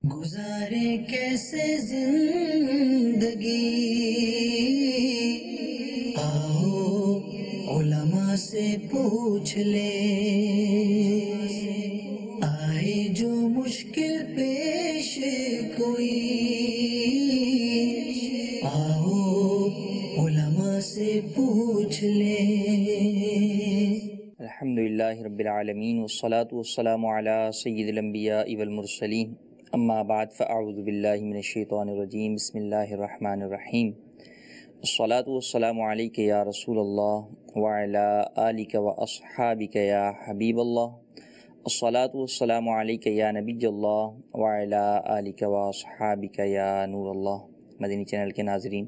گزارے کیسے زندگی، آؤ علماء سے پوچھ لے، آئے جو مشکل پیش کوئی، آؤ علماء سے پوچھ لے۔ الحمدللہ رب العالمین والصلاة والسلام علی سید الانبیاء والمرسلین، اما بعد فاعوذ باللہ من الشیطان الرجیم، بسم اللہ الرحمن الرحیم۔ الصلاة والسلام علیک یا رسول اللہ وعلی آلک واصحابک یا حبیب اللہ، الصلاة والسلام علیک یا نبی اللہ وعلی آلک واصحابک یا نور اللہ۔ مدنی چینل کے ناظرین،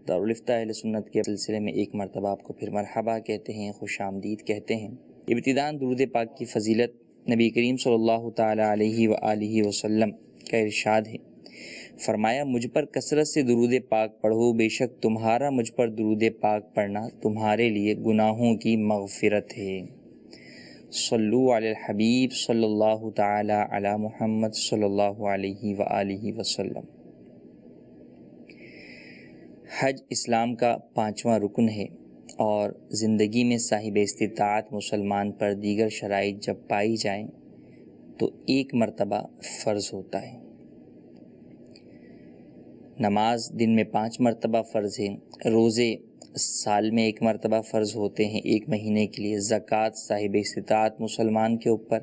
دارالفتہ اہل سنت کے سلسلے میں ایک مرتبہ آپ کو پھر مرحبا کہتے ہیں، خوش آمدید کہتے ہیں۔ ابتداءً درود پاک کی فضیلت نبی کریم صلی اللہ تعالی علیہ وآلہ وسلم کا ارشاد ہے، فرمایا مجھ پر کثرت سے درود پاک پڑھو، بے شک تمہارا مجھ پر درود پاک پڑھنا تمہارے لیے گناہوں کی مغفرت ہے۔ صلو علی الحبیب صلی اللہ تعالی علی محمد صلی اللہ علیہ وآلہ وسلم۔ حج اسلام کا 5واں رکن ہے، اور زندگی میں صاحب استطاعت مسلمان پر دیگر شرائط جب پائی جائیں تو ایک مرتبہ فرض ہوتا ہے۔ نماز دن میں 5 مرتبہ فرض ہے، روزے سال میں 1 مرتبہ فرض ہوتے ہیں 1 مہینے کے لیے، زکوٰۃ صاحب استطاعت مسلمان کے اوپر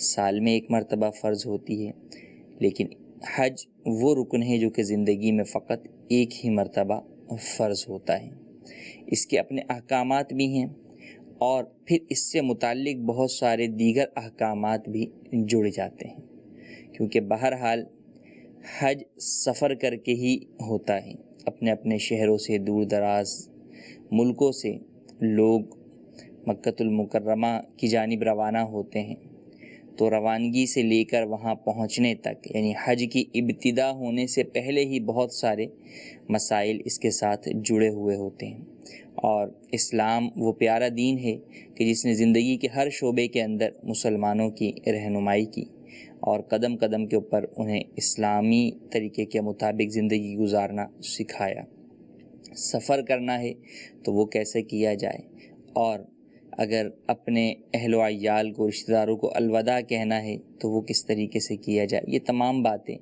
سال میں 1 مرتبہ فرض ہوتی ہے، لیکن حج وہ رکن ہے جو کہ زندگی میں فقط 1 ہی مرتبہ فرض ہوتا ہے۔ اس کے اپنے احکامات بھی ہیں، اور پھر اس سے متعلق بہت سارے دیگر احکامات بھی جڑ جاتے ہیں، کیونکہ بہرحال حج سفر کر کے ہی ہوتا ہے۔ اپنے اپنے شہروں سے، دور دراز ملکوں سے لوگ مکۃ المکرمہ کی جانب روانہ ہوتے ہیں، تو روانگی سے لے کر وہاں پہنچنے تک، یعنی حج کی ابتدا ہونے سے پہلے ہی بہت سارے مسائل اس کے ساتھ جڑے ہوئے ہوتے ہیں۔ اور اسلام وہ پیارا دین ہے کہ جس نے زندگی کے ہر شعبے کے اندر مسلمانوں کی رہنمائی کی، اور قدم قدم کے اوپر انہیں اسلامی طریقے کے مطابق زندگی گزارنا سکھایا۔ سفر کرنا ہے تو وہ کیسے کیا جائے، اور اگر اپنے اہل و عیال کو، رشتہ داروں کو الوداع کہنا ہے تو وہ کس طریقے سے کیا جائے، یہ تمام باتیں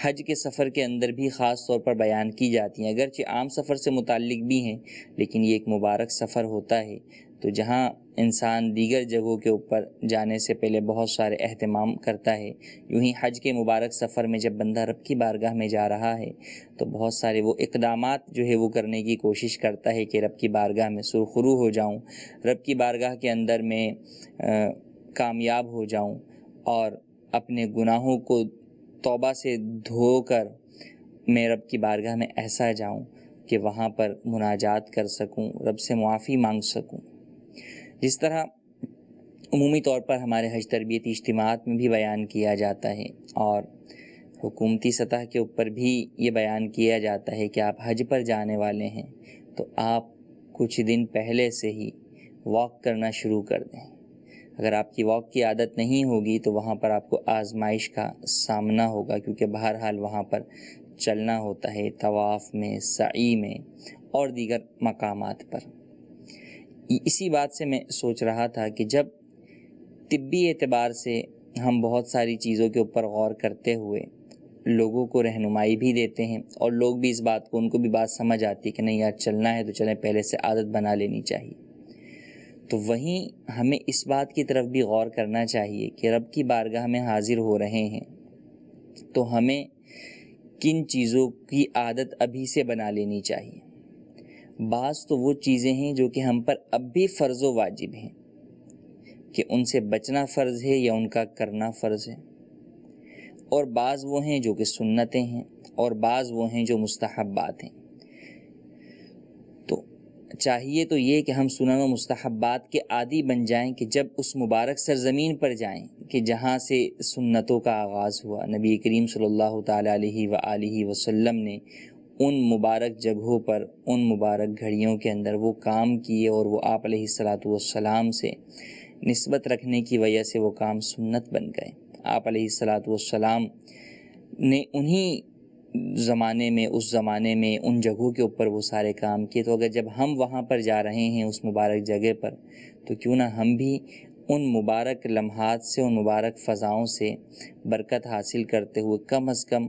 حج کے سفر کے اندر بھی خاص طور پر بیان کی جاتی ہیں۔ اگرچہ عام سفر سے متعلق بھی ہیں، لیکن یہ ایک مبارک سفر ہوتا ہے، تو جہاں انسان دیگر جگہوں کے اوپر جانے سے پہلے بہت سارے اہتمام کرتا ہے، یوں ہی حج کے مبارک سفر میں جب بندہ رب کی بارگاہ میں جا رہا ہے تو بہت سارے وہ اقدامات جو ہے وہ کرنے کی کوشش کرتا ہے کہ رب کی بارگاہ میں سرخرو ہو جاؤں، رب کی بارگاہ کے اندر میں کامیاب ہو جاؤں، اور اپنے گناہوں کو توبہ سے دھو کر میں رب کی بارگاہ میں ایسا جاؤں کہ وہاں پر مناجات کر سکوں، رب سے معافی مانگ سکوں۔ جس طرح عمومی طور پر ہمارے حج تربیتی اجتماعات میں بھی بیان کیا جاتا ہے، اور حکومتی سطح کے اوپر بھی یہ بیان کیا جاتا ہے کہ آپ حج پر جانے والے ہیں تو آپ کچھ دن پہلے سے ہی واک کرنا شروع کر دیں۔ اگر آپ کی واک کی عادت نہیں ہوگی تو وہاں پر آپ کو آزمائش کا سامنا ہوگا، کیونکہ بہرحال وہاں پر چلنا ہوتا ہے، طواف میں، سعی میں اور دیگر مقامات پر۔ اسی بات سے میں سوچ رہا تھا کہ جب طبی اعتبار سے ہم بہت ساری چیزوں کے اوپر غور کرتے ہوئے لوگوں کو رہنمائی بھی دیتے ہیں، اور لوگ بھی اس بات کو، ان کو بھی بات سمجھ آتی ہے کہ نہیں یار چلنا ہے تو چلیں، پہلے سے عادت بنا لینی چاہیے، تو وہیں ہمیں اس بات کی طرف بھی غور کرنا چاہیے کہ رب کی بارگاہ میں حاضر ہو رہے ہیں تو ہمیں کن چیزوں کی عادت ابھی سے بنا لینی چاہیے۔ بعض تو وہ چیزیں ہیں جو کہ ہم پر اب بھی فرض و واجب ہیں کہ ان سے بچنا فرض ہے یا ان کا کرنا فرض ہے، اور بعض وہ ہیں جو کہ سنتیں ہیں، اور بعض وہ ہیں جو مستحبات ہیں۔ تو چاہیے تو یہ کہ ہم سنن و مستحبات کے عادی بن جائیں کہ جب اس مبارک سرزمین پر جائیں کہ جہاں سے سنتوں کا آغاز ہوا، نبی کریم صلی اللہ تعالی علیہ وآلہ وسلم نے ان مبارک جگہوں پر، ان مبارک گھڑیوں کے اندر وہ کام کیے، اور وہ آپ علیہ الصلاۃ والسلام سے نسبت رکھنے کی وجہ سے وہ کام سنت بن گئے۔ آپ علیہ الصلاۃ والسلام نے انہی زمانے میں اس زمانے میں ان جگہوں کے اوپر وہ سارے کام کیے، تو اگر جب ہم وہاں پر جا رہے ہیں اس مبارک جگہ پر، تو کیوں نہ ہم بھی ان مبارک لمحات سے، ان مبارک فضاؤں سے برکت حاصل کرتے ہوئے کم از کم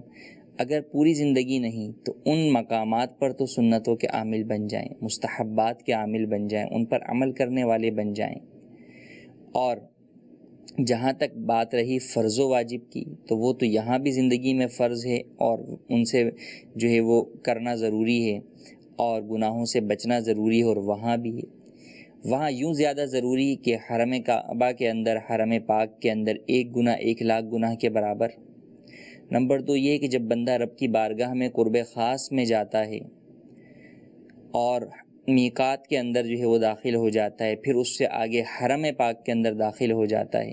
اگر پوری زندگی نہیں تو ان مقامات پر تو سنتوں کے عامل بن جائیں، مستحبات کے عامل بن جائیں، ان پر عمل کرنے والے بن جائیں۔ اور جہاں تک بات رہی فرض و واجب کی، تو وہ تو یہاں بھی زندگی میں فرض ہے اور ان سے جو ہے وہ کرنا ضروری ہے، اور گناہوں سے بچنا ضروری ہے، اور وہاں بھی ہے۔ وہاں یوں زیادہ ضروری کہ حرم کعبہ کے اندر، حرم پاک کے اندر 1 گناہ 1,00,000 گناہ کے برابر۔ نمبر 2 یہ کہ جب بندہ رب کی بارگاہ میں قرب خاص میں جاتا ہے اور میقات کے اندر جو ہے وہ داخل ہو جاتا ہے، پھر اس سے آگے حرم پاک کے اندر داخل ہو جاتا ہے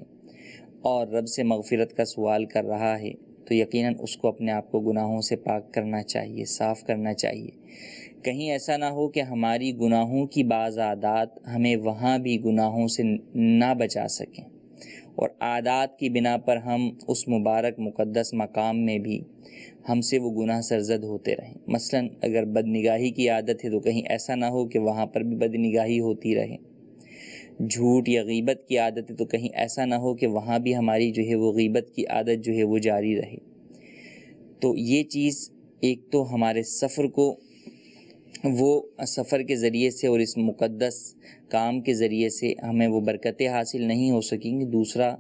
اور رب سے مغفرت کا سوال کر رہا ہے، تو یقیناً اس کو اپنے آپ کو گناہوں سے پاک کرنا چاہیے، صاف کرنا چاہیے۔ کہیں ایسا نہ ہو کہ ہماری گناہوں کی بعض عادات ہمیں وہاں بھی گناہوں سے نہ بچا سکیں، اور عادات کی بنا پر ہم اس مبارک مقدس مقام میں بھی ہم سے وہ گناہ سرزد ہوتے رہیں۔ مثلا اگر بد نگاہی کی عادت ہے تو کہیں ایسا نہ ہو کہ وہاں پر بھی بد نگاہی ہوتی رہے۔ جھوٹ یا غیبت کی عادت ہے تو کہیں ایسا نہ ہو کہ وہاں بھی ہماری جو ہے وہ غیبت کی عادت جو ہے وہ جاری رہے۔ تو یہ چیز ایک تو ہمارے سفر کو، وہ سفر کے ذریعے سے اور اس مقدس کام کے ذریعے سے ہمیں وہ برکتیں حاصل نہیں ہو سکیں گی۔ دوسرا،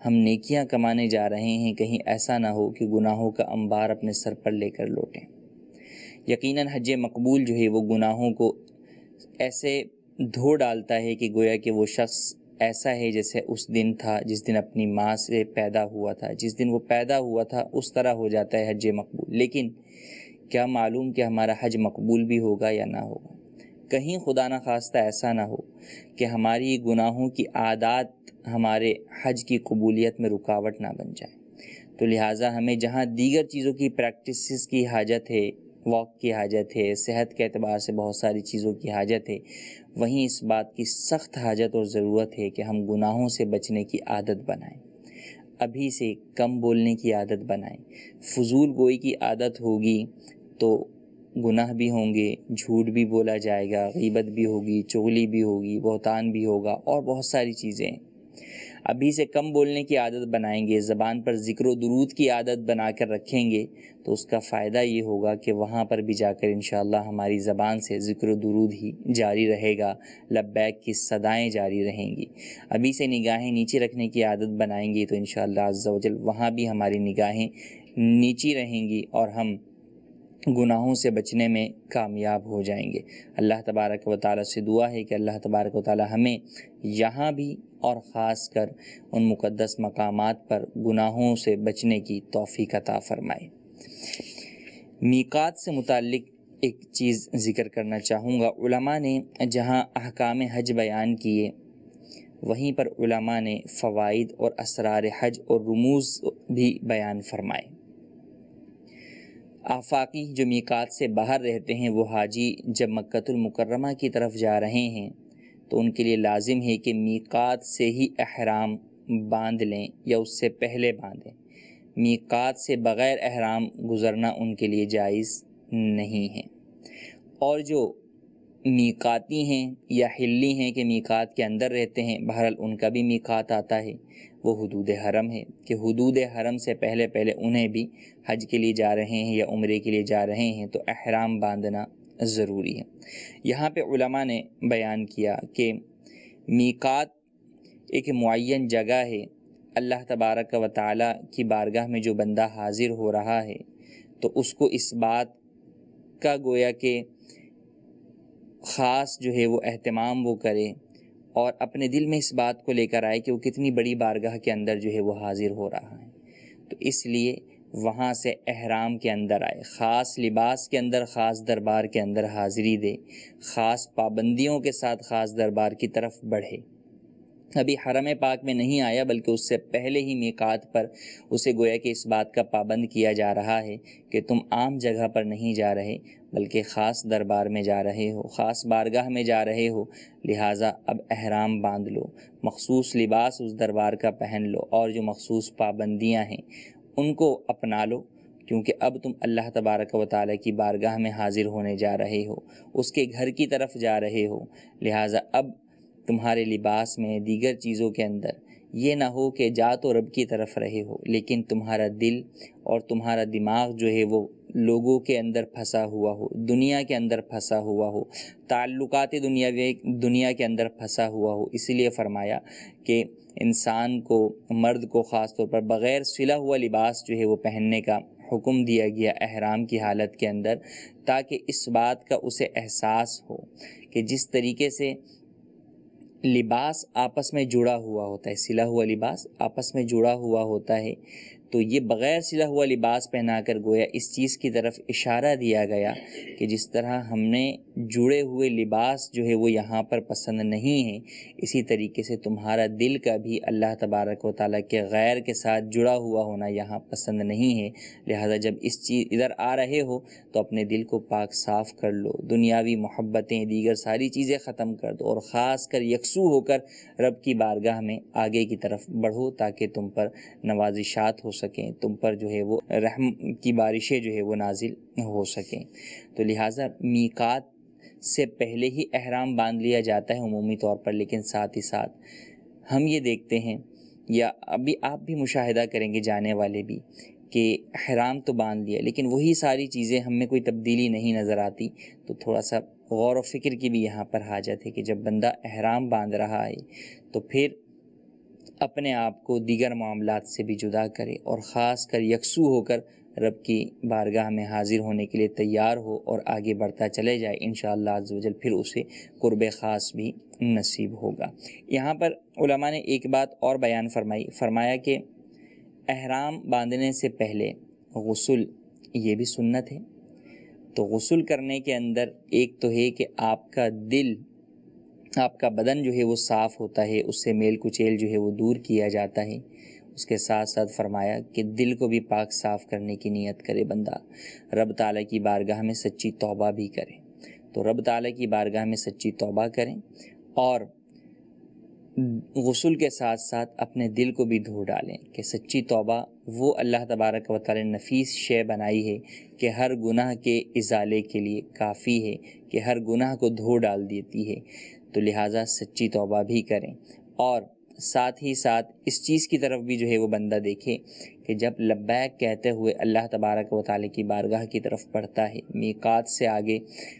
ہم نیکیاں کمانے جا رہے ہیں، کہیں ایسا نہ ہو کہ گناہوں کا انبار اپنے سر پر لے کر لوٹیں۔ یقیناً حج مقبول جو ہے وہ گناہوں کو ایسے دھو ڈالتا ہے کہ گویا کہ وہ شخص ایسا ہے جیسے اس دن تھا جس دن اپنی ماں سے پیدا ہوا تھا، جس دن وہ پیدا ہوا تھا اس طرح ہو جاتا ہے حج مقبول۔ لیکن کیا معلوم کہ ہمارا حج مقبول بھی ہوگا یا نہ ہوگا؟ کہیں خدا نہ خواستہ ایسا نہ ہو کہ ہماری گناہوں کی عادات ہمارے حج کی قبولیت میں رکاوٹ نہ بن جائے۔ تو لہٰذا ہمیں جہاں دیگر چیزوں کی پریکٹسز کی حاجت ہے، واک کی حاجت ہے، صحت کے اعتبار سے بہت ساری چیزوں کی حاجت ہے، وہیں اس بات کی سخت حاجت اور ضرورت ہے کہ ہم گناہوں سے بچنے کی عادت بنائیں، ابھی سے کم بولنے کی عادت بنائیں۔ فضول گوئی کی عادت ہوگی تو گناہ بھی ہوں گے، جھوٹ بھی بولا جائے گا، غیبت بھی ہوگی، چغلی بھی ہوگی، بہتان بھی ہوگا، اور بہت ساری چیزیں۔ ابھی سے کم بولنے کی عادت بنائیں گے، زبان پر ذکر و درود کی عادت بنا کر رکھیں گے، تو اس کا فائدہ یہ ہوگا کہ وہاں پر بھی جا کر انشاءاللہ ہماری زبان سے ذکر و درود ہی جاری رہے گا، لبیک کی صدائیں جاری رہیں گی۔ ابھی سے نگاہیں نیچے رکھنے کی عادت بنائیں گے تو انشاءاللہ عز و جل وہاں بھی ہماری نگاہیں نیچی رہیں گی اور ہم گناہوں سے بچنے میں کامیاب ہو جائیں گے۔ اللہ تبارک و تعالیٰ سے دعا ہے کہ اللہ تبارک و تعالیٰ ہمیں یہاں بھی اور خاص کر ان مقدس مقامات پر گناہوں سے بچنے کی توفیق عطا فرمائے۔ میقات سے متعلق ایک چیز ذکر کرنا چاہوں گا۔ علماء نے جہاں احکام حج بیان کیے، وہیں پر علماء نے فوائد اور اسرار حج اور رموز بھی بیان فرمائے۔ آفاقی جو میقات سے باہر رہتے ہیں، وہ حاجی جب مکۃ المکرمہ کی طرف جا رہے ہیں تو ان کے لیے لازم ہے کہ میقات سے ہی احرام باندھ لیں یا اس سے پہلے باندھیں۔ میقات سے بغیر احرام گزرنا ان کے لیے جائز نہیں ہے۔ اور جو میقاتی ہیں یا حلی ہیں کہ میقات کے اندر رہتے ہیں، بہرحال ان کا بھی میقات آتا ہے، وہ حدود حرم ہے کہ حدود حرم سے پہلے انہیں بھی حج کے لیے جا رہے ہیں یا عمرے کے لیے جا رہے ہیں تو احرام باندھنا ضروری ہے۔ یہاں پہ علماء نے بیان کیا کہ میقات ایک معین جگہ ہے، اللہ تبارک و تعالیٰ کی بارگاہ میں جو بندہ حاضر ہو رہا ہے تو اس کو اس بات کا گویا کہ خاص جو ہے وہ اہتمام وہ کرے اور اپنے دل میں اس بات کو لے کر آئے کہ وہ کتنی بڑی بارگاہ کے اندر جو ہے وہ حاضر ہو رہا ہے، تو اس لیے وہاں سے احرام کے اندر آئے، خاص لباس کے اندر، خاص دربار کے اندر حاضری دے، خاص پابندیوں کے ساتھ خاص دربار کی طرف بڑھے۔ ابھی حرم پاک میں نہیں آیا بلکہ اس سے پہلے ہی میقات پر اسے گویا کہ اس بات کا پابند کیا جا رہا ہے کہ تم عام جگہ پر نہیں جا رہے بلکہ خاص دربار میں جا رہے ہو، خاص بارگاہ میں جا رہے ہو، لہٰذا اب احرام باندھ لو، مخصوص لباس اس دربار کا پہن لو، اور جو مخصوص پابندیاں ہیں ان کو اپنا لو، کیونکہ اب تم اللہ تبارک و تعالیٰ کی بارگاہ میں حاضر ہونے جا رہے ہو، اس کے گھر کی طرف جا رہے ہو، لہٰذا اب تمہارے لباس میں، دیگر چیزوں کے اندر یہ نہ ہو کہ جا تو رب کی طرف رہے ہو لیکن تمہارا دل اور تمہارا دماغ جو ہے وہ لوگوں کے اندر پھنسا ہوا ہو، دنیا کے اندر پھنسا ہوا ہو، تعلقات دنیا کے اندر پھنسا ہوا ہو۔ اسی لیے فرمایا کہ انسان کو، مرد کو خاص طور پر بغیر سلا ہوا لباس جو ہے وہ پہننے کا حکم دیا گیا احرام کی حالت کے اندر، تاکہ اس بات کا اسے احساس ہو کہ جس طریقے سے لباس آپس میں جڑا ہوا ہوتا ہے، سلا ہوا لباس آپس میں جڑا ہوا ہوتا ہے، تو یہ بغیر سلا ہوا لباس پہنا کر گویا اس چیز کی طرف اشارہ دیا گیا کہ جس طرح ہم نے جڑے ہوئے لباس جو ہے وہ یہاں پر پسند نہیں ہے، اسی طریقے سے تمہارا دل کا بھی اللہ تبارک و تعالیٰ کے غیر کے ساتھ جڑا ہوا ہونا یہاں پسند نہیں ہے۔ لہذا جب اس چیز ادھر آ رہے ہو تو اپنے دل کو پاک صاف کر لو، دنیاوی محبتیں، دیگر ساری چیزیں ختم کر دو اور خاص کر یکسو ہو کر رب کی بارگاہ میں آگے کی طرف بڑھو، تاکہ تم پر نوازشات ہو سکیں، تم پر جو ہے وہ رحم کی بارشیں جو ہے وہ نازل ہو سکیں۔ تو لہٰذا میقات سے پہلے ہی احرام باندھ لیا جاتا ہے عمومی طور پر، لیکن ساتھ ہی ساتھ ہم یہ دیکھتے ہیں، یا ابھی آپ بھی مشاہدہ کریں گے، جانے والے بھی، کہ احرام تو باندھ لیا لیکن وہی ساری چیزیں ہم میں کوئی تبدیلی نہیں نظر آتی۔ تو تھوڑا سا غور و فکر کی بھی یہاں پر حاجت ہے کہ جب بندہ احرام باندھ رہا ہے تو پھر اپنے آپ کو دیگر معاملات سے بھی جدا کرے اور خاص کر یکسو ہو کر رب کی بارگاہ میں حاضر ہونے کے لیے تیار ہو اور آگے بڑھتا چلے جائے، انشاءاللہ عز و جل پھر اسے قرب خاص بھی نصیب ہوگا۔ یہاں پر علماء نے ایک بات اور بیان فرمایا کہ احرام باندھنے سے پہلے غسل یہ بھی سنت ہے۔ تو غسل کرنے کے اندر ایک تو ہے کہ آپ کا دل، آپ کا بدن جو ہے وہ صاف ہوتا ہے، اس سے میل کچیل جو ہے وہ دور کیا جاتا ہے۔ اس کے ساتھ ساتھ فرمایا کہ دل کو بھی پاک صاف کرنے کی نیت کرے بندہ، رب تعالیٰ کی بارگاہ میں سچی توبہ بھی کرے۔ تو رب تعالیٰ کی بارگاہ میں سچی توبہ کریں اور غسل کے ساتھ ساتھ اپنے دل کو بھی دھو ڈالیں کہ سچی توبہ وہ اللہ تبارک و تعالی نے نفیس شے بنائی ہے کہ ہر گناہ کے ازالے کے لیے کافی ہے، کہ ہر گناہ کو دھو ڈال دیتی ہے۔ تو لہٰذا سچی توبہ بھی کریں اور ساتھ ہی ساتھ اس چیز کی طرف بھی جو ہے وہ بندہ دیکھے کہ جب لبیک کہتے ہوئے اللہ تبارک و تعالی کی بارگاہ کی طرف بڑھتا ہے، میقات سے آگے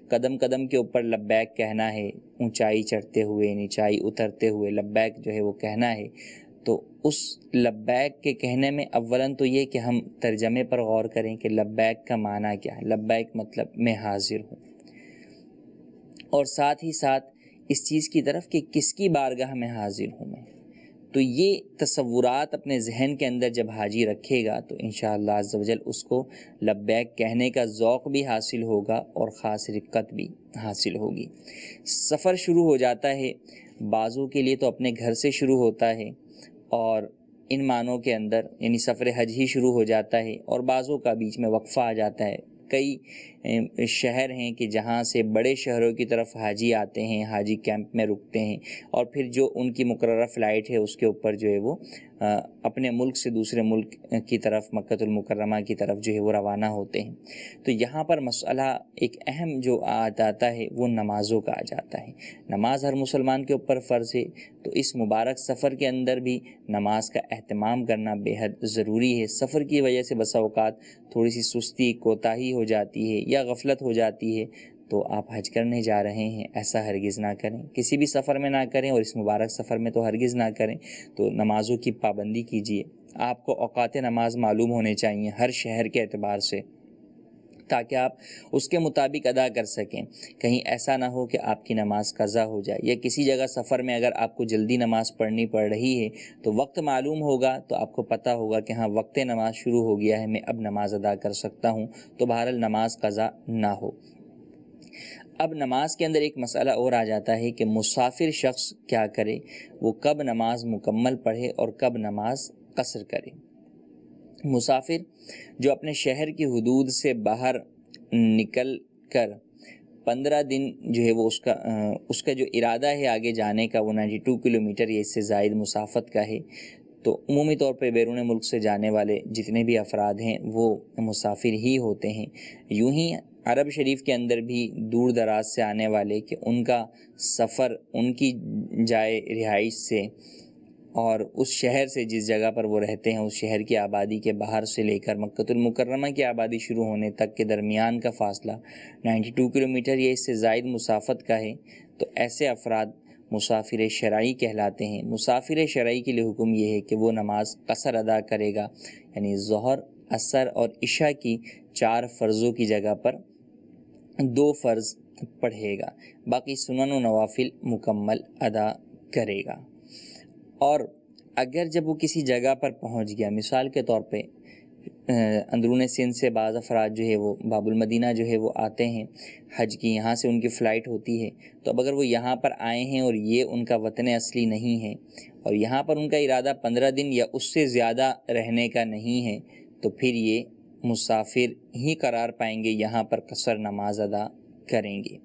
قدم قدم کے اوپر لبیک کہنا ہے، اونچائی چڑھتے ہوئے، نیچائی اترتے ہوئے لبیک جو ہے وہ کہنا ہے، تو اس لبیک کے کہنے میں اولاً تو یہ کہ ہم ترجمے پر غور کریں کہ لبیک کا معنی کیا ہے۔ لبیک مطلب میں حاضر ہوں، اور ساتھ ہی ساتھ اس چیز کی طرف کہ کس کی بارگاہ میں حاضر ہوں میں۔ تو یہ تصورات اپنے ذہن کے اندر جب حاجی رکھے گا تو انشاءاللہ عز و جل اس کو لبیک کہنے کا ذوق بھی حاصل ہوگا اور خاص رقت بھی حاصل ہوگی۔ سفر شروع ہو جاتا ہے، بعضوں کے لیے تو اپنے گھر سے شروع ہوتا ہے اور ان معنوں کے اندر یعنی سفر حج ہی شروع ہو جاتا ہے، اور بعضوں کا بیچ میں وقفہ آ جاتا ہے۔ کئی شہر ہیں کہ جہاں سے بڑے شہروں کی طرف حاجی آتے ہیں، حاجی کیمپ میں رکتے ہیں، اور پھر جو ان کی مقررہ فلائٹ ہے اس کے اوپر جو ہے وہ اپنے ملک سے دوسرے ملک کی طرف، مکہ المکرمہ کی طرف جو ہے وہ روانہ ہوتے ہیں۔ تو یہاں پر مسئلہ ایک اہم جو آ جاتا ہے وہ نمازوں کا آ جاتا ہے۔ نماز ہر مسلمان کے اوپر فرض ہے، تو اس مبارک سفر کے اندر بھی نماز کا اہتمام کرنا بے حد ضروری ہے۔ سفر کی وجہ سے بسا اوقات تھوڑی سی سستی، کوتاہی ہو جاتی ہے یا غفلت ہو جاتی ہے، تو آپ حج کرنے جا رہے ہیں ایسا ہرگز نہ کریں، کسی بھی سفر میں نہ کریں، اور اس مبارک سفر میں تو ہرگز نہ کریں۔ تو نمازوں کی پابندی کیجیے، آپ کو اوقات نماز معلوم ہونے چاہیے ہر شہر کے اعتبار سے، تاکہ آپ اس کے مطابق ادا کر سکیں۔ کہیں ایسا نہ ہو کہ آپ کی نماز قضا ہو جائے، یا کسی جگہ سفر میں اگر آپ کو جلدی نماز پڑھنی پڑ رہی ہے تو وقت معلوم ہوگا تو آپ کو پتہ ہوگا کہ ہاں وقت نماز شروع ہو گیا ہے، میں اب نماز ادا کر سکتا ہوں، تو بہرحال نماز قضا نہ ہو۔ اب نماز کے اندر ایک مسئلہ اور آ جاتا ہے کہ مسافر شخص کیا کرے، وہ کب نماز مکمل پڑھے اور کب نماز قصر کرے۔ مسافر جو اپنے شہر کی حدود سے باہر نکل کر 15 دن جو ہے وہ اس کا جو ارادہ ہے آگے جانے کا وہ 92 کلومیٹر یا اس سے زائد مسافت کا ہے، تو عمومی طور پہ بیرون ملک سے جانے والے جتنے بھی افراد ہیں وہ مسافر ہی ہوتے ہیں۔ یوں ہی عرب شریف کے اندر بھی دور دراز سے آنے والے کہ ان کا سفر ان کی جائے رہائش سے اور اس شہر سے جس جگہ پر وہ رہتے ہیں اس شہر کی آبادی کے باہر سے لے کر مکہ المکرمہ کی آبادی شروع ہونے تک کے درمیان کا فاصلہ 92 کلومیٹر یا اس سے زائد مسافت کا ہے، تو ایسے افراد مسافر شرعی کہلاتے ہیں۔ مسافر شرعی کے لیے حکم یہ ہے کہ وہ نماز قصر ادا کرے گا، یعنی ظہر، عصر اور عشاء کی 4 فرضوں کی جگہ پر 2 فرض پڑھے گا، باقی سنن و نوافل مکمل ادا کرے گا۔ اور اگر جب وہ کسی جگہ پر پہنچ گیا، مثال کے طور پہ اندرون سندھ سے بعض افراد جو ہے وہ باب المدینہ جو ہے وہ آتے ہیں حج کی، یہاں سے ان کی فلائٹ ہوتی ہے، تو اب اگر وہ یہاں پر آئے ہیں اور یہ ان کا وطن اصلی نہیں ہے اور یہاں پر ان کا ارادہ 15 دن یا اس سے زیادہ رہنے کا نہیں ہے، تو پھر یہ مسافر ہی قرار پائیں گے، یہاں پر قصر نماز ادا کریں گے۔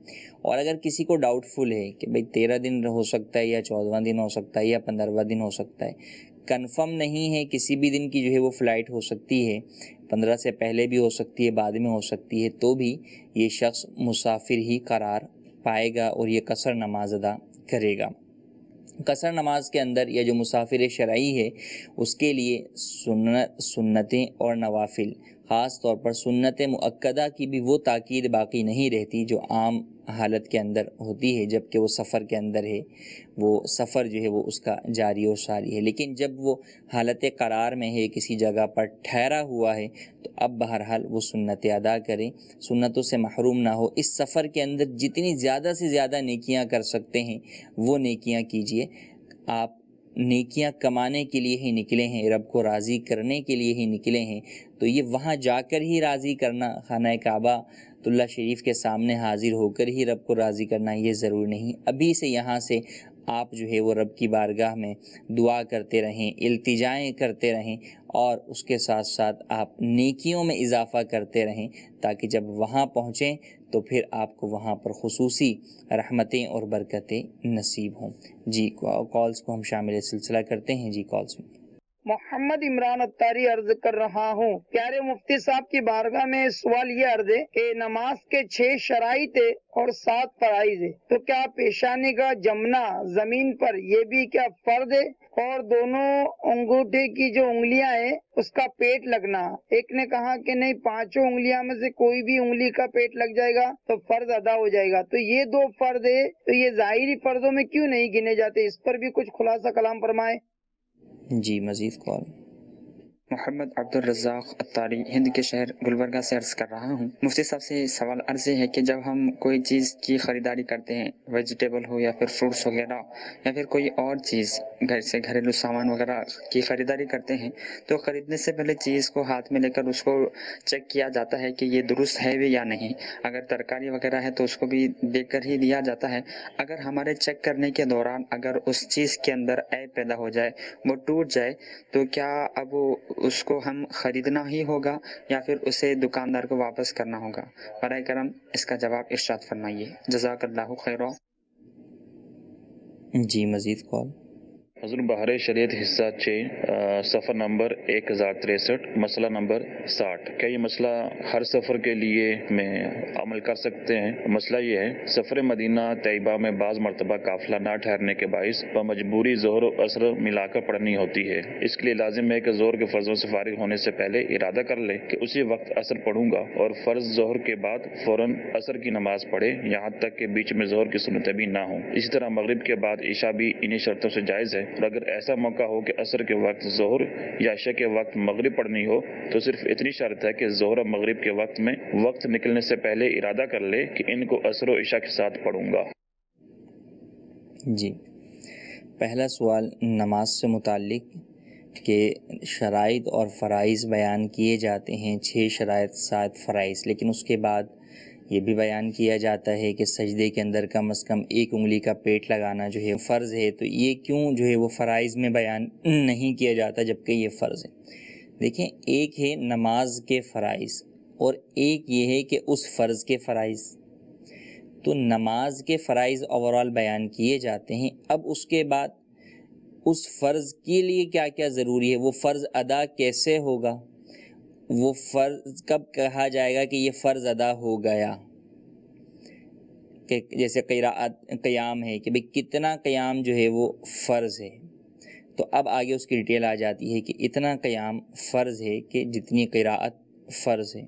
اور اگر کسی کو ڈاؤٹ فل ہے کہ بھئی 13 دن ہو سکتا ہے یا 14واں دن ہو سکتا ہے یا 15واں دن ہو سکتا ہے، کنفرم نہیں ہے، کسی بھی دن کی جو ہے وہ فلائٹ ہو سکتی ہے، 15 سے پہلے بھی ہو سکتی ہے، بعد میں ہو سکتی ہے، تو بھی یہ شخص مسافر ہی قرار پائے گا اور یہ قصر نماز ادا کرے گا۔ قصر نماز کے اندر یا جو مسافر شرعی ہے اس کے لیے سنتیں اور نوافل، خاص طور پر سنت مؤکدہ کی بھی وہ تاکید باقی نہیں رہتی جو عام حالت کے اندر ہوتی ہے، جب کہ وہ سفر کے اندر ہے، وہ سفر جو ہے وہ اس کا جاری و ساری ہے۔ لیکن جب وہ حالت قرار میں ہے، کسی جگہ پر ٹھہرا ہوا ہے، تو اب بہرحال وہ سنتیں ادا کریں، سنتوں سے محروم نہ ہو۔ اس سفر کے اندر جتنی زیادہ سے زیادہ نیکیاں کر سکتے ہیں وہ نیکیاں کیجیے۔ آپ نیکیاں کمانے کے لیے ہی نکلے ہیں، رب کو راضی کرنے کے لیے ہی نکلے ہیں، تو یہ وہاں جا کر ہی راضی کرنا، خانہ کعبہ اللہ شریف کے سامنے حاضر ہو کر ہی رب کو راضی کرنا یہ ضرور نہیں۔ ابھی سے یہاں سے آپ جو ہے وہ رب کی بارگاہ میں دعا کرتے رہیں، التجائیں کرتے رہیں، اور اس کے ساتھ ساتھ آپ نیکیوں میں اضافہ کرتے رہیں، تاکہ جب وہاں پہنچیں تو پھر آپ کو وہاں پر خصوصی رحمتیں اور برکتیں نصیب ہوں۔ جی کالز کو ہم شامل سلسلہ کرتے ہیں۔ جی کالز میں محمد عمران اتاری عرض کر رہا ہوں، پیارے مفتی صاحب کی بارگاہ میں سوال یہ عرض ہے کہ نماز کے 6 شرائط اور 7 فرائض ہے، تو کیا پیشانی کا جمنا زمین پر یہ بھی کیا فرض ہے؟ اور دونوں انگوٹھے کی جو انگلیاں ہیں اس کا پیٹ لگنا، ایک نے کہا کہ نہیں 5 انگلیاں میں سے کوئی بھی انگلی کا پیٹ لگ جائے گا تو فرض ادا ہو جائے گا، تو یہ 2 فرض ہے تو یہ ظاہری فرضوں میں کیوں نہیں گنے جاتے؟ اس پر بھی کچھ خلاصہ کلام فرمائے۔ جی مزید کال۔ محمد عبد الرزاق اتاری ہند کے شہر گلبرگہ سے عرض کر رہا ہوں۔ مفتی صاحب سے سوال عرض ہے کہ جب ہم کوئی چیز کی خریداری کرتے ہیں، ویجیٹیبل ہو یا پھر فروٹس وغیرہ یا پھر کوئی اور چیز گھر سے گھریلو سامان وغیرہ کی خریداری کرتے ہیں، تو خریدنے سے پہلے چیز کو ہاتھ میں لے کر اس کو چیک کیا جاتا ہے کہ یہ درست ہے بھی یا نہیں۔ اگر ترکاری وغیرہ ہے تو اس کو بھی دیکھ کر ہی لیا جاتا ہے۔ اگر ہمارے چیک کرنے کے دوران اگر اس چیز کے اندر عیب پیدا ہو جائے، وہ ٹوٹ جائے، تو کیا اب اس کو ہم خریدنا ہی ہوگا یا پھر اسے دکاندار کو واپس کرنا ہوگا؟ برائے کرم اس کا جواب ارشاد فرمائیے، جزاک اللہ خیرا۔ جی مزید کال۔ حضور بہار شریعت حصہ 6 صفحہ نمبر 1063 مسئلہ نمبر 60۔ کیا یہ مسئلہ ہر سفر کے لیے میں عمل کر سکتے ہیں؟ مسئلہ یہ ہے، سفر مدینہ طیبہ میں بعض مرتبہ قافلہ نہ ٹھہرنے کے باعث بمجبوری ظہر و عصر ملا کر پڑھنی ہوتی ہے۔ اس کے لیے لازم ہے کہ ظہر کے فرضوں سے فارغ ہونے سے پہلے ارادہ کر لے کہ اسی وقت عصر پڑھوں گا، اور فرض ظہر کے بعد فوراً عصر کی نماز پڑھے، یہاں تک کہ بیچ میں ظہر کی سنتیں بھی نہ ہوں۔ اسی طرح مغرب کے بعد عشاء بھی انہی شرطوں سے جائز ہے، اور اگر ایسا موقع ہو کہ عصر کے وقت ظہر یا عشاء کے وقت مغرب پڑھنی ہو، تو صرف اتنی شرط ہے کہ ظہر اور مغرب کے وقت میں وقت نکلنے سے پہلے ارادہ کر لے کہ ان کو عصر و عشاء کے ساتھ پڑھوں گا۔ جی پہلا سوال نماز سے متعلق کہ شرائط اور فرائض بیان کیے جاتے ہیں، 6 شرائط 7 فرائض، لیکن اس کے بعد یہ بھی بیان کیا جاتا ہے کہ سجدے کے اندر کم از کم 1 انگلی کا پیٹ لگانا جو ہے فرض ہے، تو یہ کیوں جو ہے وہ فرائض میں بیان نہیں کیا جاتا جبکہ یہ فرض ہے؟ دیکھیں، ایک ہے نماز کے فرائض اور ایک یہ ہے کہ اس فرض کے فرائض۔ تو نماز کے فرائض اوورال بیان کیے جاتے ہیں، اب اس کے بعد اس فرض کے لیے کیا کیا ضروری ہے، وہ فرض ادا کیسے ہوگا، وہ فرض کب کہا جائے گا کہ یہ فرض ادا ہو گیا، کہ جیسے قیام ہے کہ بھئی کتنا قیام جو ہے وہ فرض ہے، تو اب آگے اس کی ڈیٹیل آ جاتی ہے کہ اتنا قیام فرض ہے کہ جتنی قراءت فرض ہے۔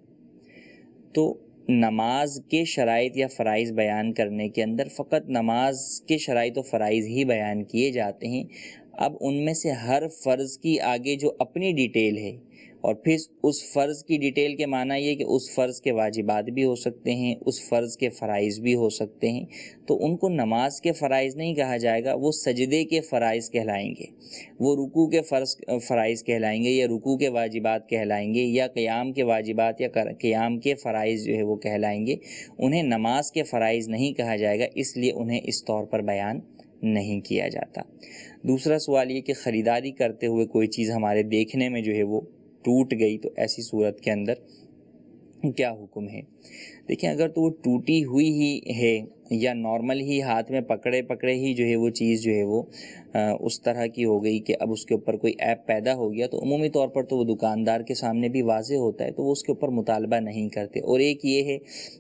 تو نماز کے شرائط یا فرائض بیان کرنے کے اندر فقط نماز کے شرائط و فرائض ہی بیان کیے جاتے ہیں۔ اب ان میں سے ہر فرض کی آگے جو اپنی ڈیٹیل ہے، اور پھر اس فرض کی ڈیٹیل کے معنی یہ کہ اس فرض کے واجبات بھی ہو سکتے ہیں، اس فرض کے فرائض بھی ہو سکتے ہیں، تو ان کو نماز کے فرائض نہیں کہا جائے گا، وہ سجدے کے فرائض کہلائیں گے، وہ رکوع کے فرائض کہلائیں گے، یا رکوع کے واجبات کہلائیں گے، یا قیام کے واجبات یا قیام کے فرائض جو ہے وہ کہلائیں گے۔ انہیں نماز کے فرائض نہیں کہا جائے گا، اس لیے انہیں اس طور پر بیان نہیں کیا جاتا۔ دوسرا سوال یہ کہ خریداری کرتے ہوئے کوئی چیز ہمارے دیکھنے میں جو ہے وہ ٹوٹ گئی، تو ایسی صورت کے اندر کیا حکم ہے؟ دیکھیں، اگر تو وہ ٹوٹی ہوئی ہی ہے یا نارمل ہی ہاتھ میں پکڑے ہی جو ہے وہ چیز جو ہے وہ اس طرح کی ہو گئی کہ اب اس کے اوپر کوئی ایپ پیدا ہو گیا، تو عمومی طور پر تو وہ دکاندار کے سامنے بھی واضح ہوتا ہے، تو وہ اس کے اوپر مطالبہ نہیں کرتے۔ اور ایک یہ ہے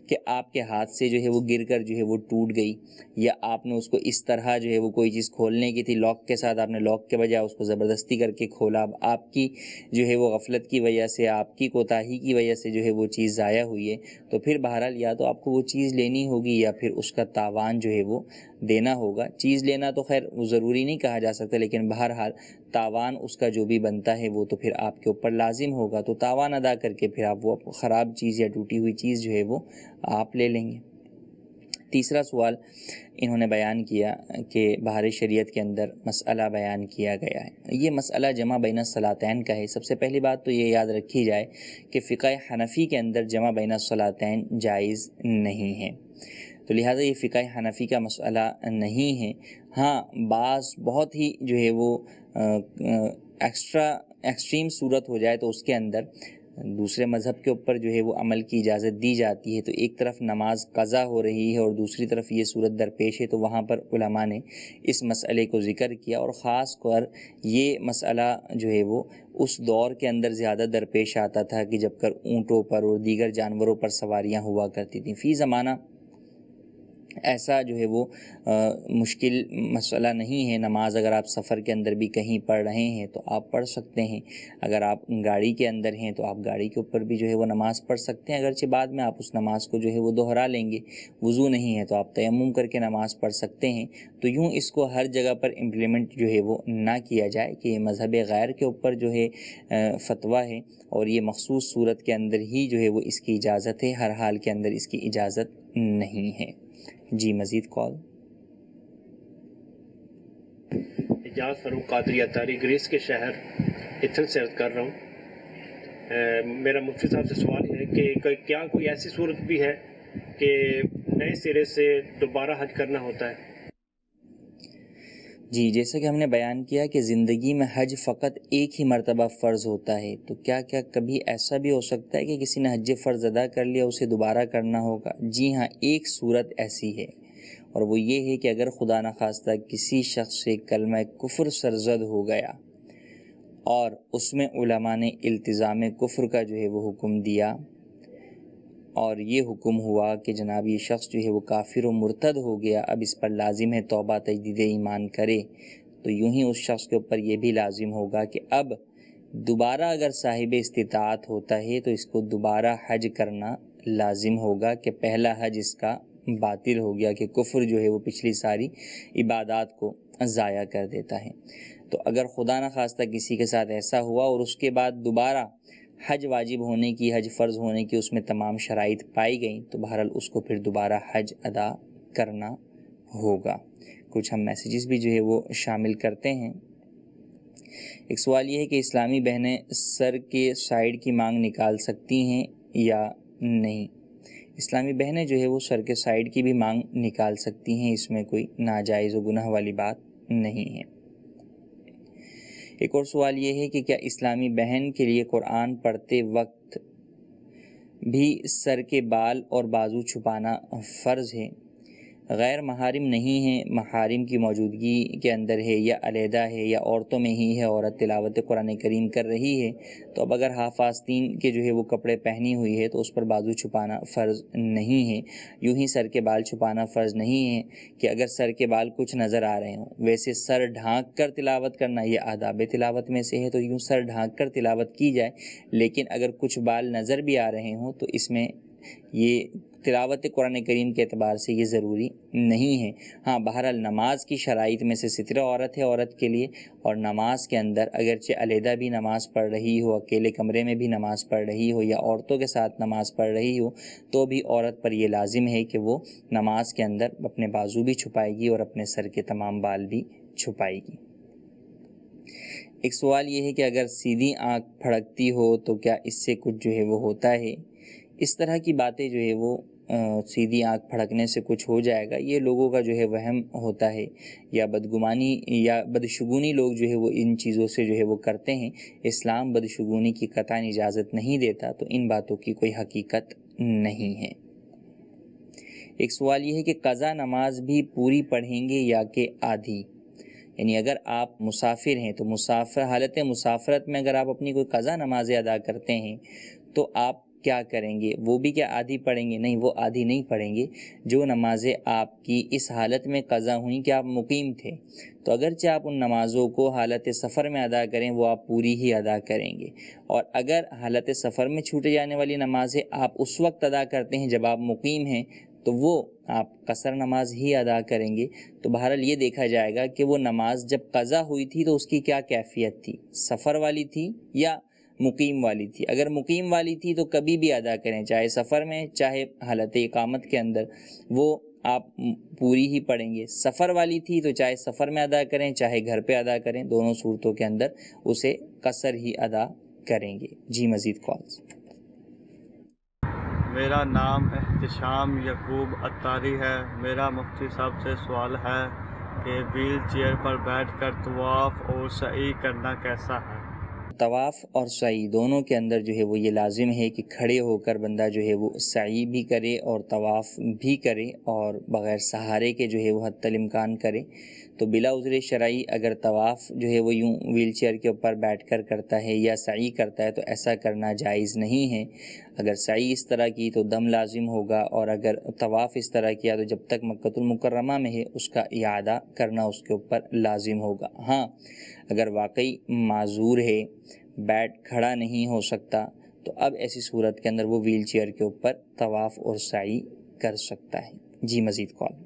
کہ آپ کے ہاتھ سے جو ہے وہ گر کر جو ہے وہ ٹوٹ گئی، یا آپ نے اس کو اس طرح جو ہے وہ کوئی چیز کھولنے کی تھی لاک کے ساتھ، آپ نے لاک کے بجائے اس کو زبردستی کر کے کھولا، اب آپ کی جو ہے وہ غفلت کی وجہ سے، آپ کی کوتاہی کی وجہ سے جو ہے وہ چیز ضائع ہوئی ہے، تو پھر بہرحال یا تو آپ کو وہ چیز لینی ہوگی یا پھر اس کا تاوان جو ہے وہ دینا ہوگا۔ چیز لینا تو خیر ضروری نہیں کہا جا سکتا، لیکن بہرحال تاوان اس کا جو بھی بنتا ہے وہ تو پھر آپ کے اوپر لازم ہوگا، تو تاوان ادا کر کے پھر آپ وہ خراب چیز یا ٹوٹی ہوئی چیز جو ہے وہ آپ لے لیں گے۔ تیسرا سوال انہوں نے بیان کیا کہ بہار شریعت کے اندر مسئلہ بیان کیا گیا ہے، یہ مسئلہ جمع بین الصلاتین کا ہے۔ سب سے پہلی بات تو یہ یاد رکھی جائے کہ فقہ حنفی کے اندر جمع بین الصلاتین جائز نہیں ہے، تو لہٰذا یہ فقہ حنفی کا مسئلہ نہیں ہے۔ ہاں، بعض بہت ہی جو ہے وہ ایکسٹریم صورت ہو جائے تو اس کے اندر دوسرے مذہب کے اوپر جو ہے وہ عمل کی اجازت دی جاتی ہے، تو ایک طرف نماز قضا ہو رہی ہے اور دوسری طرف یہ صورت درپیش ہے، تو وہاں پر علماء نے اس مسئلے کو ذکر کیا، اور خاص کر یہ مسئلہ جو ہے وہ اس دور کے اندر زیادہ درپیش آتا تھا کہ جب کر اونٹوں پر اور دیگر جانوروں پر سواریاں ہوا کرتی تھیں۔ فی زمانہ ایسا جو ہے وہ مشکل مسئلہ نہیں ہے، نماز اگر آپ سفر کے اندر بھی کہیں پڑھ رہے ہیں تو آپ پڑھ سکتے ہیں، اگر آپ گاڑی کے اندر ہیں تو آپ گاڑی کے اوپر بھی جو ہے وہ نماز پڑھ سکتے ہیں، اگرچہ بعد میں آپ اس نماز کو جو ہے وہ دوہرا لیں گے، وضو نہیں ہے تو آپ تیمم کر کے نماز پڑھ سکتے ہیں۔ تو یوں اس کو ہر جگہ پر امپلیمنٹ جو ہے وہ نہ کیا جائے کہ یہ مذہب غیر کے اوپر جو ہے فتویٰ ہے، اور یہ مخصوص صورت کے اندر ہی جو ہے وہ اس کی اجازت ہے، ہر حال کے اندر اس کی اجازت نہیں ہے۔ جی مزید کال۔ اعجاز فاروق قادری اطاری گریس کے شہر ایتھن سے عرض کر رہا ہوں۔ میرا مفتی صاحب سے سوال ہے کہ کیا کوئی ایسی صورت بھی ہے کہ نئے سرے سے دوبارہ حج کرنا ہوتا ہے؟ جی، جیسا کہ ہم نے بیان کیا کہ زندگی میں حج فقط ایک ہی مرتبہ فرض ہوتا ہے، تو کیا کبھی ایسا بھی ہو سکتا ہے کہ کسی نے حج فرض ادا کر لیا اسے دوبارہ کرنا ہوگا؟ جی ہاں، ایک صورت ایسی ہے، اور وہ یہ ہے کہ اگر خدا نخواستہ کسی شخص سے کلمہ کفر سرزد ہو گیا اور اس میں علماء نے التزام کفر کا جو ہے وہ حکم دیا، اور یہ حکم ہوا کہ جناب یہ شخص جو ہے وہ کافر و مرتد ہو گیا، اب اس پر لازم ہے توبہ تجدید ایمان کرے، تو یوں ہی اس شخص کے اوپر یہ بھی لازم ہوگا کہ اب دوبارہ اگر صاحب استطاعت ہوتا ہے تو اس کو دوبارہ حج کرنا لازم ہوگا، کہ پہلا حج اس کا باطل ہو گیا، کہ کفر جو ہے وہ پچھلی ساری عبادات کو ضائع کر دیتا ہے۔ تو اگر خدا نخواستہ کسی کے ساتھ ایسا ہوا اور اس کے بعد دوبارہ حج واجب ہونے کی، حج فرض ہونے کی اس میں تمام شرائط پائی گئیں، تو بہرحال اس کو پھر دوبارہ حج ادا کرنا ہوگا۔ کچھ ہم میسیجز بھی جو ہے وہ شامل کرتے ہیں۔ ایک سوال یہ ہے کہ اسلامی بہنیں سر کے سائیڈ کی مانگ نکال سکتی ہیں یا نہیں؟ اسلامی بہنیں جو ہے وہ سر کے سائیڈ کی بھی مانگ نکال سکتی ہیں، اس میں کوئی ناجائز و گناہ والی بات نہیں ہے۔ ایک اور سوال یہ ہے کہ کیا اسلامی بہن کے لیے قرآن پڑھتے وقت بھی سر کے بال اور بازو چھپانا فرض ہے؟ غیر محارم نہیں ہیں، محارم کی موجودگی کے اندر ہے یا علیحدہ ہے یا عورتوں میں ہی ہے عورت تلاوت قرآن کریم کر رہی ہے، تو اب اگر ہاف آستین کے جو ہے وہ کپڑے پہنی ہوئی ہے تو اس پر بازو چھپانا فرض نہیں ہے، یوں ہی سر کے بال چھپانا فرض نہیں ہے کہ اگر سر کے بال کچھ نظر آ رہے ہوں۔ ویسے سر ڈھانک کر تلاوت کرنا یہ آداب تلاوت میں سے ہے، تو یوں سر ڈھانک کر تلاوت کی جائے، لیکن اگر کچھ بال نظر بھی آ رہے ہوں تو اس میں یہ تلاوت قرآن کریم کے اعتبار سے یہ ضروری نہیں ہے۔ ہاں بہرحال نماز کی شرائط میں سے ستر عورت ہے عورت کے لیے، اور نماز کے اندر اگرچہ علیحدہ بھی نماز پڑھ رہی ہو، اکیلے کمرے میں بھی نماز پڑھ رہی ہو یا عورتوں کے ساتھ نماز پڑھ رہی ہو، تو بھی عورت پر یہ لازم ہے کہ وہ نماز کے اندر اپنے بازو بھی چھپائے گی اور اپنے سر کے تمام بال بھی چھپائے گی۔ ایک سوال یہ ہے کہ اگر سیدھی آنکھ پھڑکتی ہو تو کیا اس سے کچھ جو ہے وہ ہوتا ہے؟ اس طرح کی باتیں جو ہے وہ سیدھی آنکھ پھڑکنے سے کچھ ہو جائے گا، یہ لوگوں کا جو ہے وہم ہوتا ہے، یا بدگمانی یا بدشگونی لوگ جو ہے وہ ان چیزوں سے جو ہے وہ کرتے ہیں۔ اسلام بدشگونی کی قطعاً اجازت نہیں دیتا، تو ان باتوں کی کوئی حقیقت نہیں ہے۔ ایک سوال یہ ہے کہ قضا نماز بھی پوری پڑھیں گے یا کہ آدھی؟ یعنی اگر آپ مسافر ہیں تو حالت مسافرت میں اگر آپ اپنی کوئی قضا نمازیں ادا کرتے ہیں تو آپ کیا کریں گے؟ وہ بھی کیا آدھی پڑھیں گے؟ نہیں، وہ آدھی نہیں پڑھیں گے۔ جو نمازیں آپ کی اس حالت میں قضا ہوئیں کہ آپ مقیم تھے، تو اگرچہ آپ ان نمازوں کو حالت سفر میں ادا کریں وہ آپ پوری ہی ادا کریں گے، اور اگر حالت سفر میں چھوٹے جانے والی نمازیں آپ اس وقت ادا کرتے ہیں جب آپ مقیم ہیں تو وہ آپ قصر نماز ہی ادا کریں گے۔ تو بہرحال یہ دیکھا جائے گا کہ وہ نماز جب قضا ہوئی تھی تو اس کی کیا کیفیت تھی، سفر والی تھی یا مقیم والی تھی۔ اگر مقیم والی تھی تو کبھی بھی ادا کریں، چاہے سفر میں چاہے حالت اقامت کے اندر، وہ آپ پوری ہی پڑھیں گے۔ سفر والی تھی تو چاہے سفر میں ادا کریں چاہے گھر پہ ادا کریں، دونوں صورتوں کے اندر اسے قصر ہی ادا کریں گے۔ جی مزید کالز۔ میرا نام احتشام یعقوب عطاری ہے۔ میرا مفتی صاحب سے سوال ہے کہ ویل چیئر پر بیٹھ کر طواف اور سعی کرنا کیسا ہے؟ طواف اور سعی دونوں کے اندر جو ہے وہ یہ لازم ہے کہ کھڑے ہو کر بندہ جو ہے وہ سعی بھی کرے اور طواف بھی کرے، اور بغیر سہارے کے جو ہے وہ حتی الامکان کرے۔ تو بلا عذر شرعی اگر طواف جو ہے وہ یوں ویل چیئر کے اوپر بیٹھ کر کرتا ہے یا سعی کرتا ہے تو ایسا کرنا جائز نہیں ہے۔ اگر سعی اس طرح کی تو دم لازم ہوگا، اور اگر طواف اس طرح کیا تو جب تک مکۃ المکرمہ میں ہے اس کا اعادہ کرنا اس کے اوپر لازم ہوگا۔ ہاں اگر واقعی معذور ہے، بیٹھ کھڑا نہیں ہو سکتا، تو اب ایسی صورت کے اندر وہ ویل چیئر کے اوپر طواف اور سعی کر سکتا ہے۔ جی مزید کال۔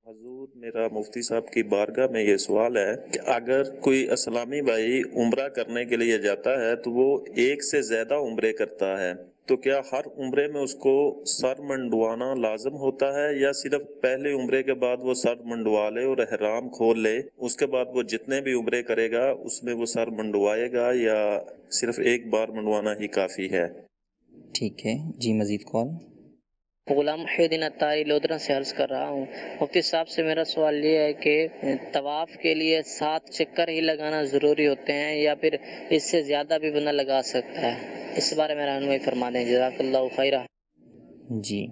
حضور میرا مفتی صاحب کی بارگاہ میں یہ سوال ہے کہ اگر کوئی اسلامی بھائی عمرہ کرنے کے لیے جاتا ہے تو وہ ایک سے زیادہ عمرے کرتا ہے، تو کیا ہر عمرے میں اس کو سر منڈوانا لازم ہوتا ہے، یا صرف پہلے عمرے کے بعد وہ سر منڈوا لے اور احرام کھول لے، اس کے بعد وہ جتنے بھی عمرے کرے گا اس میں وہ سر منڈوائے گا، یا صرف ایک بار منڈوانا ہی کافی ہے؟ ٹھیک ہے جی مزید کال۔ غلام محی الدین عطاری لودھرا سے عرض کر رہا ہوں، مفتی صاحب سے میرا سوال یہ ہے کہ طواف کے لیے 7 چکر ہی لگانا ضروری ہوتے ہیں یا پھر اس سے زیادہ بھی بندہ لگا سکتا ہے؟ اس بارے میں رہنمائی فرما دیں، جزاک اللہ خیرہ۔ جی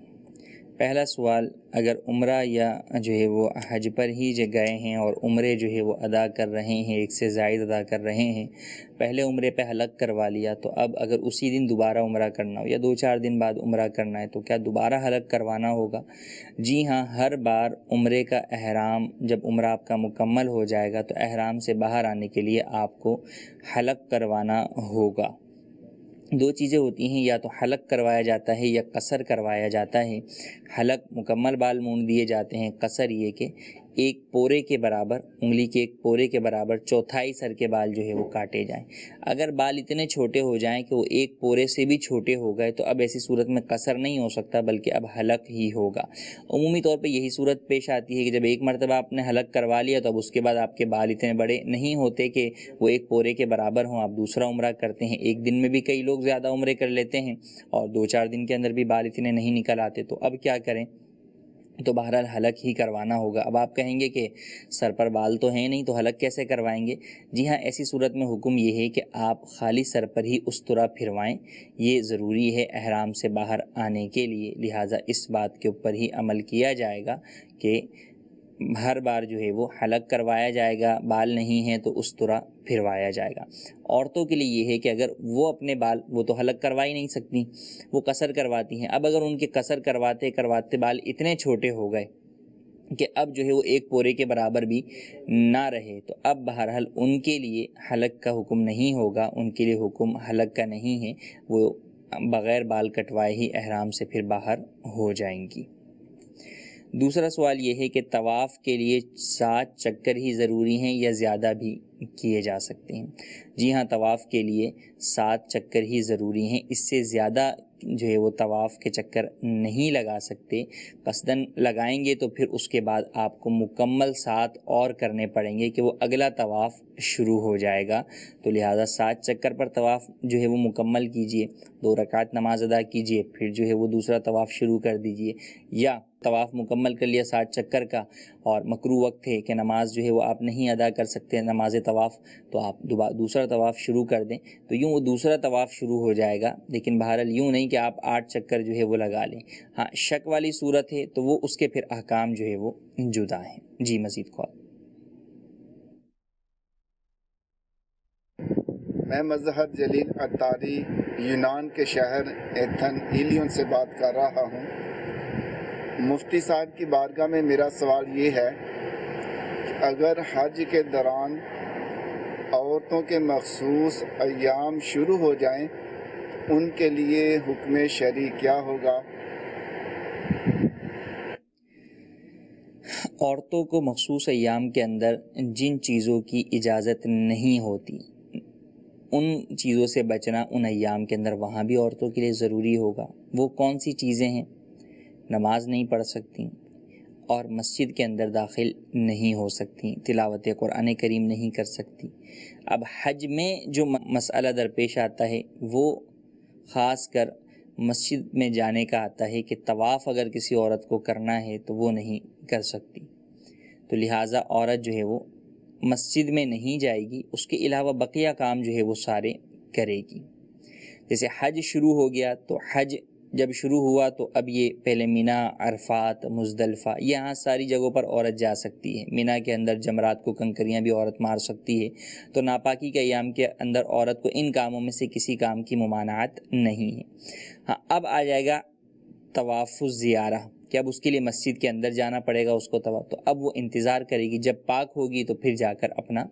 پہلا سوال، اگر عمرہ یا جو ہے وہ حج پر ہی جو گئے ہیں اور عمرے جو ہے وہ ادا کر رہے ہیں، ایک سے زائد ادا کر رہے ہیں، پہلے عمرے پہ حلق کروا لیا، تو اب اگر اسی دن دوبارہ عمرہ کرنا ہو یا 2-4 دن بعد عمرہ کرنا ہے تو کیا دوبارہ حلق کروانا ہوگا؟ جی ہاں، ہر بار عمرے کا احرام جب عمرہ آپ کا مکمل ہو جائے گا تو احرام سے باہر آنے کے لیے آپ کو حلق کروانا ہوگا۔ 2 چیزیں ہوتی ہیں، یا تو حلق کروایا جاتا ہے یا قصر کروایا جاتا ہے۔ حلق مکمل بال مونڈ دیے جاتے ہیں، قصر یہ کہ ایک پورے کے برابر، انگلی کے ایک پورے کے برابر 1/4 سر کے بال جو ہے وہ کاٹے جائیں۔ اگر بال اتنے چھوٹے ہو جائیں کہ وہ ایک پورے سے بھی چھوٹے ہو گئے تو اب ایسی صورت میں قصر نہیں ہو سکتا بلکہ اب حلق ہی ہوگا۔ عمومی طور پہ یہی صورت پیش آتی ہے کہ جب ایک مرتبہ آپ نے حلق کروا لیا تو اب اس کے بعد آپ کے بال اتنے بڑے نہیں ہوتے کہ وہ ایک پورے کے برابر ہوں، آپ دوسرا عمرہ کرتے ہیں۔ ایک دن میں بھی کئی لوگ زیادہ عمرے کر لیتے ہیں اور 2-4 دن کے اندر بھی بال اتنے نہیں نکل آتے، تو اب کیا کریں؟ تو بہرحال حلق ہی کروانا ہوگا۔ اب آپ کہیں گے کہ سر پر بال تو ہیں نہیں تو حلق کیسے کروائیں گے؟ جی ہاں، ایسی صورت میں حکم یہ ہے کہ آپ خالی سر پر ہی استرا پھروائیں، یہ ضروری ہے احرام سے باہر آنے کے لیے، لہٰذا اس بات کے اوپر ہی عمل کیا جائے گا کہ ہر بار جو ہے وہ حلق کروایا جائے گا، بال نہیں ہیں تو استرا پھروایا جائے گا۔ عورتوں کے لیے یہ ہے کہ اگر وہ اپنے بال، وہ تو حلق کروا ہی نہیں سکتی، وہ قصر کرواتی ہیں، اب اگر ان کے قصر کرواتے کرواتے بال اتنے چھوٹے ہو گئے کہ اب جو ہے وہ ایک پورے کے برابر بھی نہ رہے، تو اب بہرحال ان کے لیے حلق کا حکم نہیں ہوگا، ان کے لیے حکم حلق کا نہیں ہے، وہ بغیر بال کٹوائے ہی احرام سے پھر باہر ہو جائیں گی۔ دوسرا سوال یہ ہے کہ طواف کے لیے 7 چکر ہی ضروری ہیں یا زیادہ بھی کیے جا سکتے ہیں؟ جی ہاں، طواف کے لیے 7 چکر ہی ضروری ہیں، اس سے زیادہ جو ہے وہ طواف کے چکر نہیں لگا سکتے۔ قصداً لگائیں گے تو پھر اس کے بعد آپ کو مکمل 7 اور کرنے پڑیں گے کہ وہ اگلا طواف شروع ہو جائے گا، تو لہٰذا 7 چکر پر طواف جو ہے وہ مکمل کیجئے، 2 رکعت نماز ادا کیجئے، پھر جو ہے وہ دوسرا طواف شروع کر دیجئے، یا طواف مکمل کر لیا 7 چکر کا اور مکروہ وقت ہے کہ نماز جو ہے وہ آپ نہیں ادا کر سکتے نماز طواف، تو آپ دوسرا طواف شروع کر دیں، تو یوں وہ دوسرا طواف شروع ہو جائے گا، لیکن بہرحال یوں نہیں کہ آپ 8 چکر جو ہے وہ لگا لیں۔ ہاں، شک والی صورت ہے تو وہ اس کے پھر احکام جو ہے وہ جدا ہیں۔ جی مزید کال۔ میں مظہر جلیل عطاری یونان کے شہر ایتھن ایلیون سے بات کر رہا ہوں۔ مفتی صاحب کی بارگاہ میں میرا سوال یہ ہے کہ اگر حج کے دوران عورتوں کے مخصوص ایام شروع ہو جائیں، ان کے لیے حکم شرعی کیا ہوگا؟ عورتوں کو مخصوص ایام کے اندر جن چیزوں کی اجازت نہیں ہوتی، ان چیزوں سے بچنا ان ایام کے اندر وہاں بھی عورتوں کے لیے ضروری ہوگا۔ وہ کون سی چیزیں ہیں؟ نماز نہیں پڑھ سکتی اور مسجد کے اندر داخل نہیں ہو سکتی، تلاوت قرآن کریم نہیں کر سکتی۔ اب حج میں جو مسئلہ درپیش آتا ہے وہ خاص کر مسجد میں جانے کا آتا ہے کہ طواف اگر کسی عورت کو کرنا ہے تو وہ نہیں کر سکتی، تو لہٰذا عورت جو ہے وہ مسجد میں نہیں جائے گی، اس کے علاوہ بقیہ کام جو ہے وہ سارے کرے گی۔ جیسے حج شروع ہو گیا تو حج جب شروع ہوا تو اب یہ پہلے مینا، عرفات، مزدلفہ، یہاں ساری جگہوں پر عورت جا سکتی ہے۔ مینا کے اندر جمرات کو کنکریاں بھی عورت مار سکتی ہے، تو ناپاکی کے ایام کے اندر عورت کو ان کاموں میں سے کسی کام کی ممانعت نہیں ہے۔ ہاں، اب آ جائے گا طواف الزیارہ کہ اب اس کے لیے مسجد کے اندر جانا پڑے گا اس کو طواف، تو اب وہ انتظار کرے گی، جب پاک ہوگی تو پھر جا کر اپنا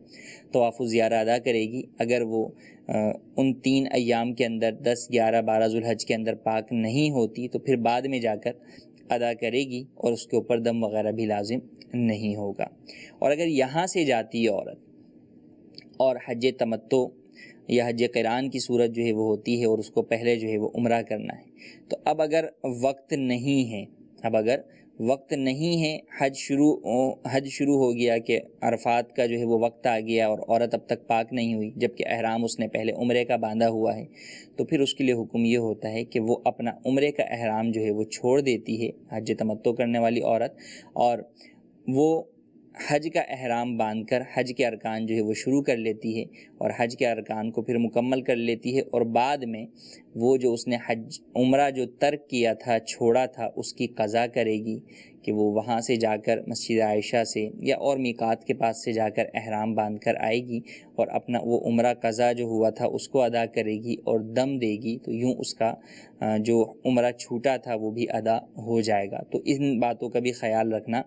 طواف الزیارہ ادا کرے گی۔ اگر وہ ان 3 ایام کے اندر 10، 11، 12 ذوالحج کے اندر پاک نہیں ہوتی تو پھر بعد میں جا کر ادا کرے گی اور اس کے اوپر دم وغیرہ بھی لازم نہیں ہوگا۔ اور اگر یہاں سے جاتی ہے عورت اور حج تمتع یا حج قران کی صورت جو ہے وہ ہوتی ہے اور اس کو پہلے جو ہے وہ عمرہ کرنا ہے، تو اب اگر وقت نہیں ہے، حج شروع ہو گیا کہ عرفات کا جو ہے وہ وقت آ گیا اور عورت اب تک پاک نہیں ہوئی جبکہ احرام اس نے پہلے عمرے کا باندھا ہوا ہے، تو پھر اس کے لیے حکم یہ ہوتا ہے کہ وہ اپنا عمرے کا احرام جو ہے وہ چھوڑ دیتی ہے حج تمتع کرنے والی عورت، اور وہ حج کا احرام باندھ کر حج کے ارکان جو ہے وہ شروع کر لیتی ہے اور حج کے ارکان کو پھر مکمل کر لیتی ہے، اور بعد میں وہ جو اس نے عمرہ جو ترک کیا تھا، چھوڑا تھا، اس کی قضا کرے گی کہ وہ وہاں سے جا کر مسجد عائشہ سے یا اور میقات کے پاس سے جا کر احرام باندھ کر آئے گی اور اپنا وہ عمرہ قضا جو ہوا تھا اس کو ادا کرے گی اور دم دے گی، تو یوں اس کا جو عمرہ چھوٹا تھا وہ بھی ادا ہو جائے گا۔ تو ان باتوں کا بھی خیال رکھنا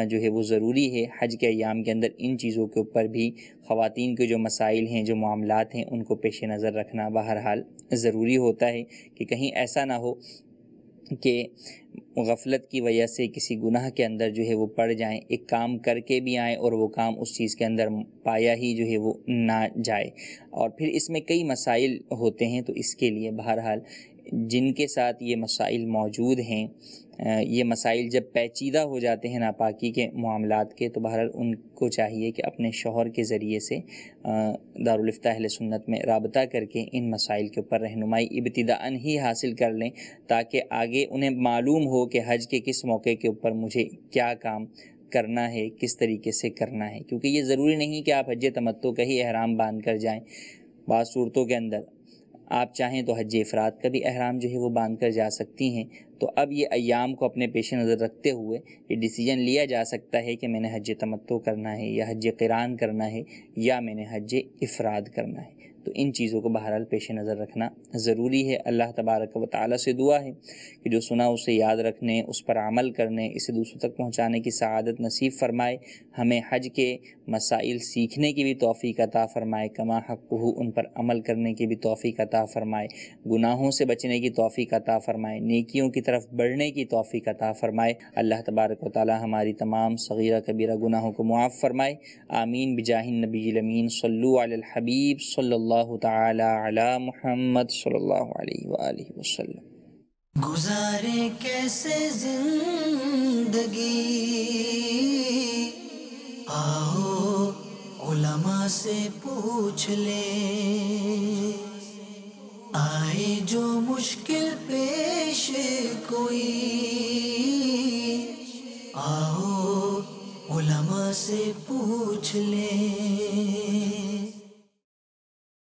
جو ہے وہ ضروری ہے۔ حج کے ایام کے اندر ان چیزوں کے اوپر بھی خواتین کے جو مسائل ہیں، جو معاملات ہیں، ان کو پیش نظر رکھنا بہرحال ضروری ہوتا ہے کہ کہیں ایسا نہ ہو کہ غفلت کی وجہ سے کسی گناہ کے اندر جو ہے وہ پڑ جائیں، ایک کام کر کے بھی آئیں اور وہ کام اس چیز کے اندر پایا ہی جو ہے وہ نہ جائے، اور پھر اس میں کئی مسائل ہوتے ہیں، تو اس کے لیے بہرحال جن کے ساتھ یہ مسائل موجود ہیں، یہ مسائل جب پیچیدہ ہو جاتے ہیں ناپاکی کے معاملات کے، تو بہرحال ان کو چاہیے کہ اپنے شوہر کے ذریعے سے دارالفتہ اہل سنت میں رابطہ کر کے ان مسائل کے اوپر رہنمائی ابتداءً ہی حاصل کر لیں، تاکہ آگے انہیں معلوم ہو کہ حج کے کس موقع کے اوپر مجھے کیا کام کرنا ہے، کس طریقے سے کرنا ہے. کیونکہ یہ ضروری نہیں کہ آپ حج تمتع کا ہی احرام باندھ کر جائیں. بعض صورتوں کے اندر آپ چاہیں تو حج افراد کا بھی احرام جو ہے وہ باندھ کر جا سکتی ہیں. تو اب یہ ایام کو اپنے پیش نظر رکھتے ہوئے یہ ڈیسیجن لیا جا سکتا ہے کہ میں نے حج تمتع کرنا ہے یا حج قران کرنا ہے یا میں نے حج افراد کرنا ہے. تو ان چیزوں کو بہرحال پیش نظر رکھنا ضروری ہے. اللہ تبارک و تعالیٰ سے دعا ہے کہ جو سنا اسے یاد رکھنے، اس پر عمل کرنے، اسے دوسروں تک پہنچانے کی سعادت نصیب فرمائے. ہمیں حج کے مسائل سیکھنے کی بھی توفیق عطا فرمائے، کما حقہ ان پر عمل کرنے کی بھی توفیق عطا فرمائے، گناہوں سے بچنے کی توفیق عطا فرمائے، نیکیوں کی طرف بڑھنے کی توفیق عطا فرمائے. اللہ تبارک و تعالیٰ ہماری تمام صغیرہ کبیرہ گناہوں کو معاف فرمائے. آمین بجاہ النبی الامین. صلو علی الحبیب صلی اللہ تعالی علی محمد صلی اللہ علیہ وآلہ وسلم. گزارے کیسے زندگی، آؤ علماء سے پوچھ لیں. آئے جو مشکل پیش کوئی، آؤ علماء سے پوچھ لیں.